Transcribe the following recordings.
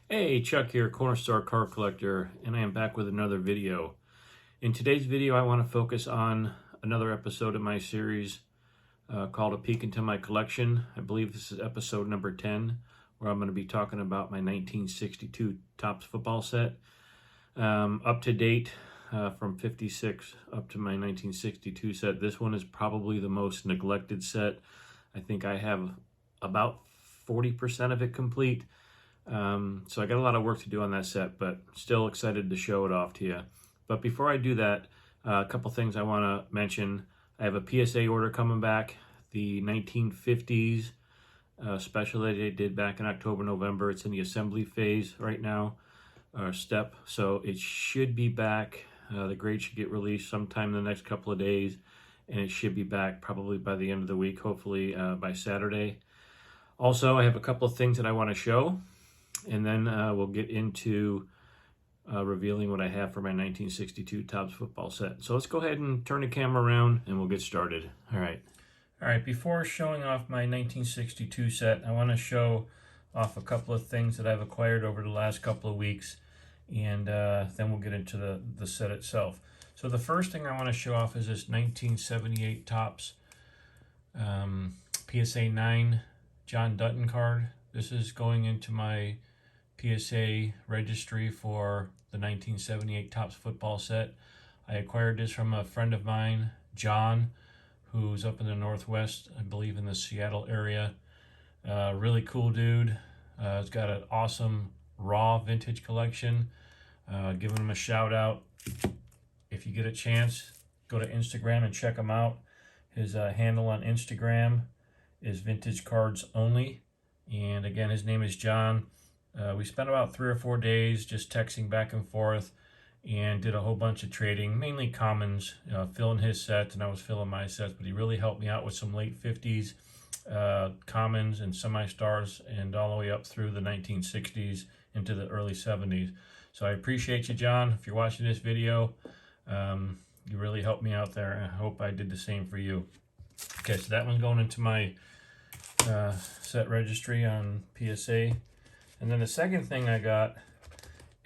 Hey, Chuck here, Corner Store Car Collector, and I am back with another video. In today's video, I want to focus on another episode of my series called A Peek Into My Collection. I believe this is episode number 10, where I'm going to be talking about my 1962 Topps football set. Up to date, from 56 up to my 1962 set. This one is probably the most neglected set. I think I have about 40% of it complete. So I got a lot of work to do on that set, but still excited to show it off to you. But before I do that, a couple things I want to mention. I have a PSA order coming back, the 1950s special that I did back in October, November. It's in the assembly phase right now, step. So it should be back. The grade should get released sometime in the next couple of days, and it should be back probably by the end of the week, hopefully by Saturday. Also, I have a couple of things that I want to show, and then we'll get into revealing what I have for my 1962 Topps football set. So let's go ahead and turn the camera around and we'll get started. All right, before showing off my 1962 set, I want to show off a couple of things that I've acquired over the last couple of weeks, and then we'll get into the set itself. So the first thing I want to show off is this 1978 Topps PSA 9 John Dutton card. This is going into my PSA registry for the 1978 Topps football set. I acquired this from a friend of mine, John, who's up in the Northwest, I believe in the Seattle area. Really cool dude. He's got an awesome raw vintage collection. Giving him a shout out. If you get a chance, go to Instagram and check him out. His handle on Instagram is Vintage Cards Only. And again, his name is John. We spent about 3 or 4 days just texting back and forth and did a whole bunch of trading, mainly commons, filling his sets, and I was filling my sets, but he really helped me out with some late 50s commons and semi-stars and all the way up through the 1960s into the early 70s. So I appreciate you, John. If you're watching this video, you really helped me out there, and I hope I did the same for you. Okay, so that one's going into my set registry on PSA. And then the second thing I got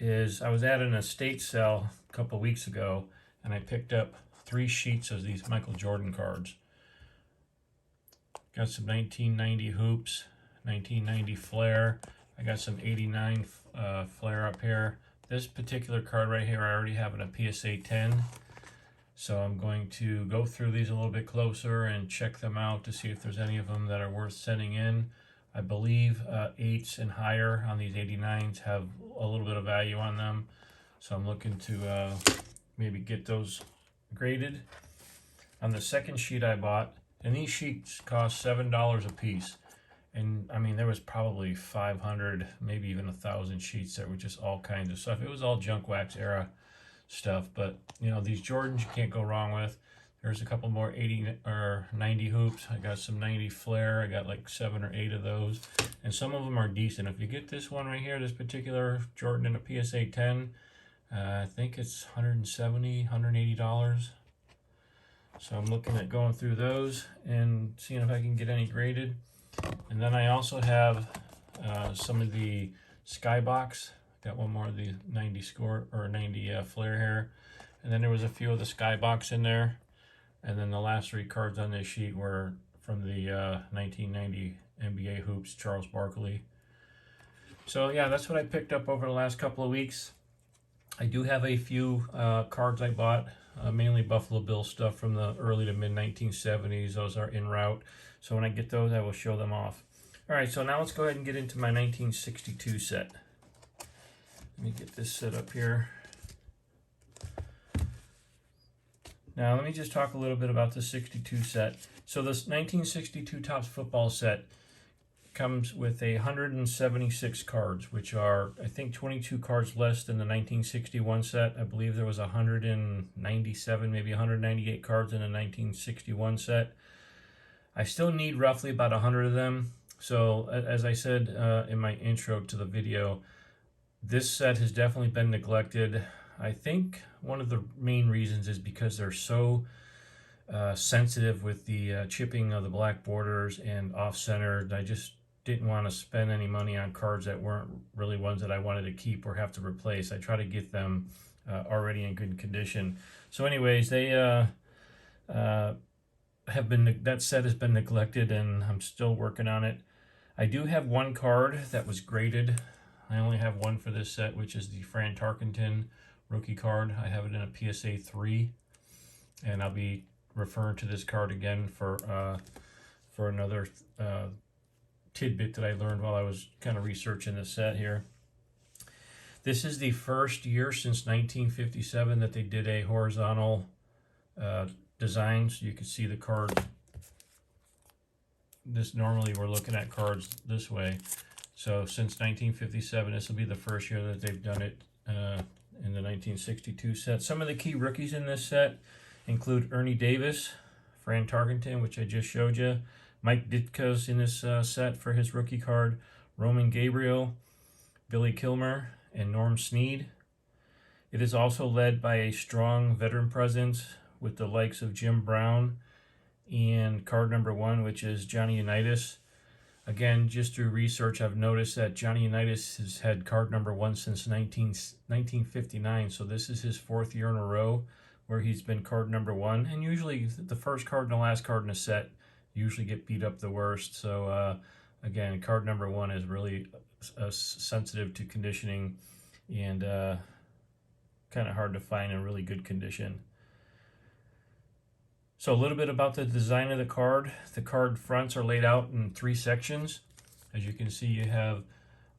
is I was at an estate sale a couple of weeks ago, and I picked up 3 sheets of these Michael Jordan cards. Got some 1990 hoops, 1990 Flair. I got some 89 Flair up here. This particular card right here I already have in a PSA 10. So I'm going to go through these a little bit closer and check them out to see if there's any of them that are worth sending in. I believe 8s and higher on these 89s have a little bit of value on them. So I'm looking to maybe get those graded. On the second sheet I bought, and these sheets cost $7 a piece. And I mean, there was probably 500, maybe even 1,000 sheets that were just all kinds of stuff. It was all junk wax era stuff, but you know, these Jordans you can't go wrong with. There's a couple more 80 or 90 hoops. I got some 90 Flair. I got like 7 or 8 of those, and some of them are decent. If you get this one right here, this particular Jordan in a PSA 10, I think it's $170, $180. So I'm looking at going through those and seeing if I can get any graded. And then I also have some of the Skybox. Got one more of the 90 score or 90 Flair here, and then there was a few of the Skybox in there. And then the last 3 cards on this sheet were from the 1990 NBA hoops, Charles Barkley. So yeah, that's what I picked up over the last couple of weeks. I do have a few cards I bought, mainly Buffalo Bills stuff from the early to mid 1970s. Those are en route. So when I get those, I will show them off. All right, so now let's go ahead and get into my 1962 set. Let me get this set up here. Now, let me just talk a little bit about the 62 set. So this 1962 Topps football set comes with 176 cards, which are, I think, 22 cards less than the 1961 set. I believe there was 197, maybe 198 cards in the 1961 set. I still need roughly about 100 of them. So, as I said in my intro to the video, this set has definitely been neglected. I think one of the main reasons is because they're so sensitive with the chipping of the black borders and off-centered. I just didn't want to spend any money on cards that weren't really ones that I wanted to keep or have to replace. I try to get them already in good condition. So anyways, they have been, that set has been neglected, and I'm still working on it. I do have one card that was graded. I only have one for this set, which is the Fran Tarkenton rookie card. I have it in a PSA 3, and I'll be referring to this card again for another tidbit that I learned while I was kind of researching the set here. This is the first year since 1957 that they did a horizontal design, so you can see the card. This, normally we're looking at cards this way. So since 1957, this will be the first year that they've done it in the 1962 set. Some of the key rookies in this set include Ernie Davis, Fran Tarkenton, which I just showed you, Mike Ditka's in this set for his rookie card, Roman Gabriel, Billy Kilmer, and Norm Snead. It is also led by a strong veteran presence with the likes of Jim Brown and card number 1, which is Johnny Unitas. Again, just through research, I've noticed that Johnny Unitas has had card number 1 since 1959, so this is his 4th year in a row where he's been card number 1. And usually the first card and the last card in a set usually get beat up the worst. So again, card number 1 is really sensitive to conditioning and kind of hard to find in really good condition. So a little bit about the design of the card. The card fronts are laid out in 3 sections. As you can see, you have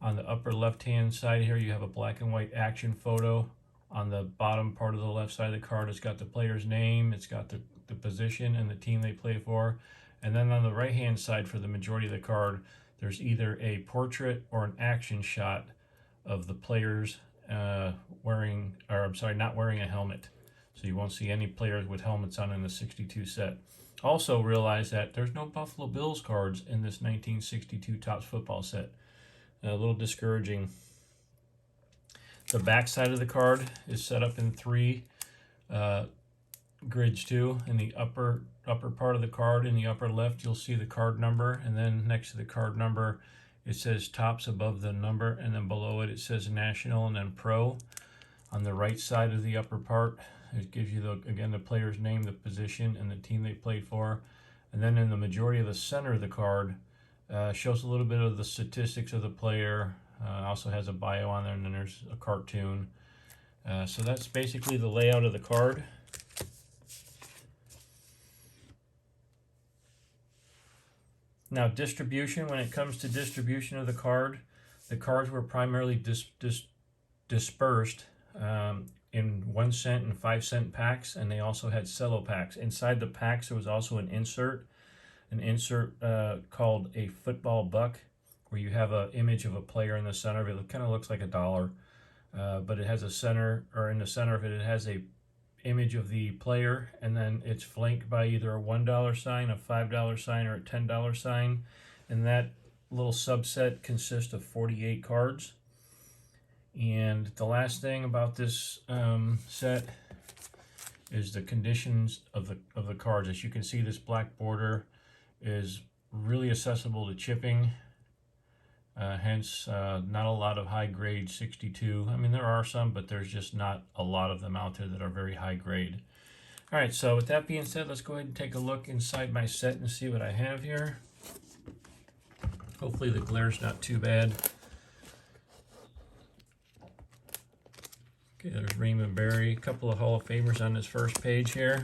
on the upper left-hand side here, you have a black and white action photo. On the bottom part of the left side of the card, it's got the player's name, it's got the position and the team they play for. And then on the right-hand side, for the majority of the card, there's either a portrait or an action shot of the players not wearing a helmet. So you won't see any players with helmets on in the 62 set. Also realize that there's no Buffalo Bills cards in this 1962 Topps football set. A little discouraging. The back side of the card is set up in 3 grids too. In the upper part of the card, in the upper left, you'll see the card number, and then next to the card number, it says Topps above the number, and then below it, it says National and then Pro. On the right side of the upper part, it gives you, again, the player's name, the position, and the team they played for. And then in the majority of the center of the card, shows a little bit of the statistics of the player. Also has a bio on there, and then there's a cartoon. So that's basically the layout of the card. Now distribution, when it comes to distribution of the cards were primarily dispersed in 1 cent and 5 cent packs, and they also had cello packs. Inside the packs there was also an insert called a football buck, where you have an image of a player in the center of it. It kind of looks like a dollar, but it has a center, or in the center of it, it has a image of the player, and then it's flanked by either a $1 sign, a $5 sign, or a $10 sign. And that little subset consists of 48 cards. And the last thing about this set is the conditions of the cards. As you can see, this black border is really accessible to chipping. Hence, not a lot of high grade 62. I mean, there are some, but there's just not a lot of them out there that are very high grade. All right, so with that being said, let's go ahead and take a look inside my set and see what I have here. Hopefully the glare's not too bad. Okay, there's Raymond Berry, a couple of Hall of Famers on this first page here.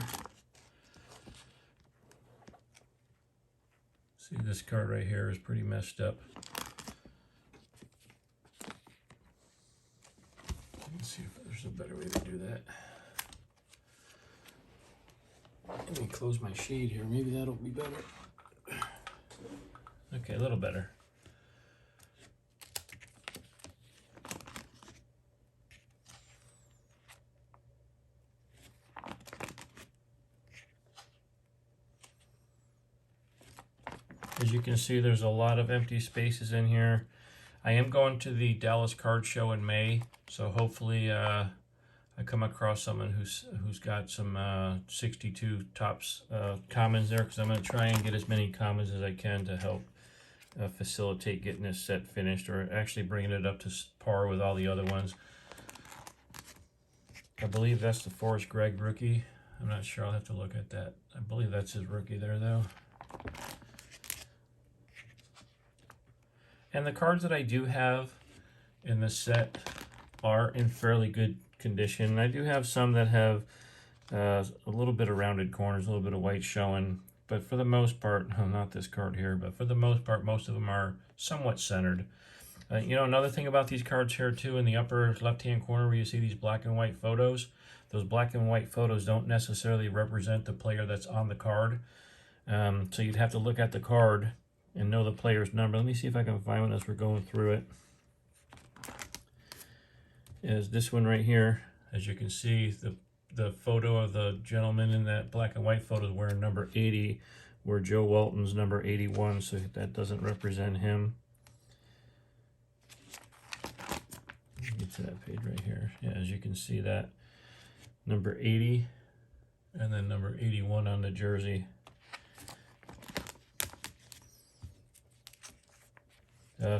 See, this card right here is pretty messed up. Let's see if there's a better way to do that. Let me close my shade here. Maybe that'll be better. Okay, a little better. As you can see, there's a lot of empty spaces in here. I am going to the Dallas Card Show in May, so hopefully I come across someone who's got some 62 Topps commons there, because I'm going to try and get as many commons as I can to help facilitate getting this set finished, or actually bringing it up to par with all the other ones. I believe that's the Forrest Gregg rookie. I'm not sure, I'll have to look at that. I believe that's his rookie there though. And the cards that I do have in this set are in fairly good condition. I do have some that have a little bit of rounded corners, a little bit of white showing, but for the most part, no, not this card here, but for the most part, most of them are somewhat centered. You know, another thing about these cards here too, in the upper left-hand corner where you see these black and white photos, those black and white photos don't necessarily represent the player that's on the card. So you'd have to look at the card and know the player's number. Let me see if I can find one as we're going through it. Is this one right here. As you can see, the photo of the gentleman in that black and white photo is wearing number 80, where Joe Walton's number 81, so that doesn't represent him. Get to that page right here. Yeah, as you can see, that number 80 and then number 81 on the jersey.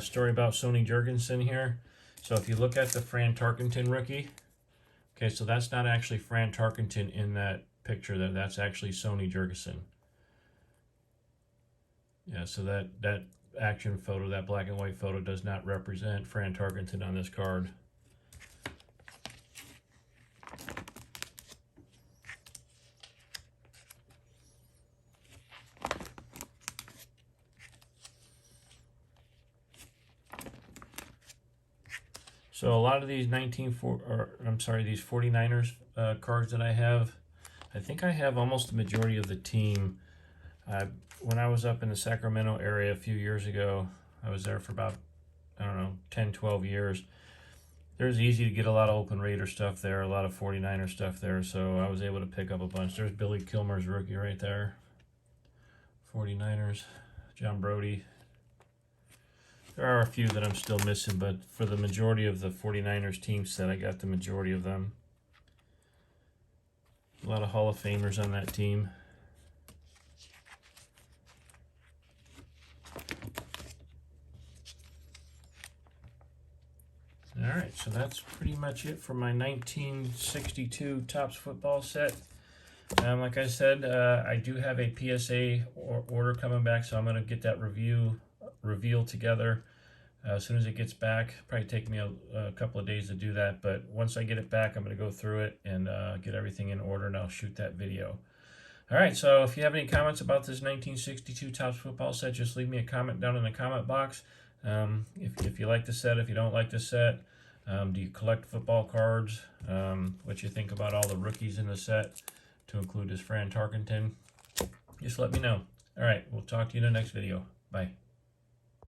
Story about Sonny Jurgensen here. So if you look at the Fran Tarkenton rookie, okay, so that's not actually Fran Tarkenton in that picture there. That's actually Sonny Jurgensen. Yeah, so that action photo, that black and white photo, does not represent Fran Tarkenton on this card. So a lot of these these 49ers cards that I have, I think I have almost the majority of the team. When I was up in the Sacramento area a few years ago, I was there for about, I don't know, 10, 12 years. There's easy to get a lot of Oakland Raider stuff there, a lot of 49er stuff there, so I was able to pick up a bunch. There's Billy Kilmer's rookie right there. 49ers, John Brody. There are a few that I'm still missing, but for the majority of the 49ers team set, I got the majority of them. A lot of Hall of Famers on that team. All right, so that's pretty much it for my 1962 Topps football set. Like I said, I do have a PSA order coming back, so I'm going to get that reveal together as soon as it gets back. Probably take me a couple of days to do that, but once I get it back, I'm going to go through it and get everything in order, and I'll shoot that video. All right, so if you have any comments about this 1962 Topps football set, just leave me a comment down in the comment box. If you like the set, if you don't like the set, do you collect football cards? What you think about all the rookies in the set, to include this Fran Tarkenton? Just let me know. All right, we'll talk to you in the next video. Bye.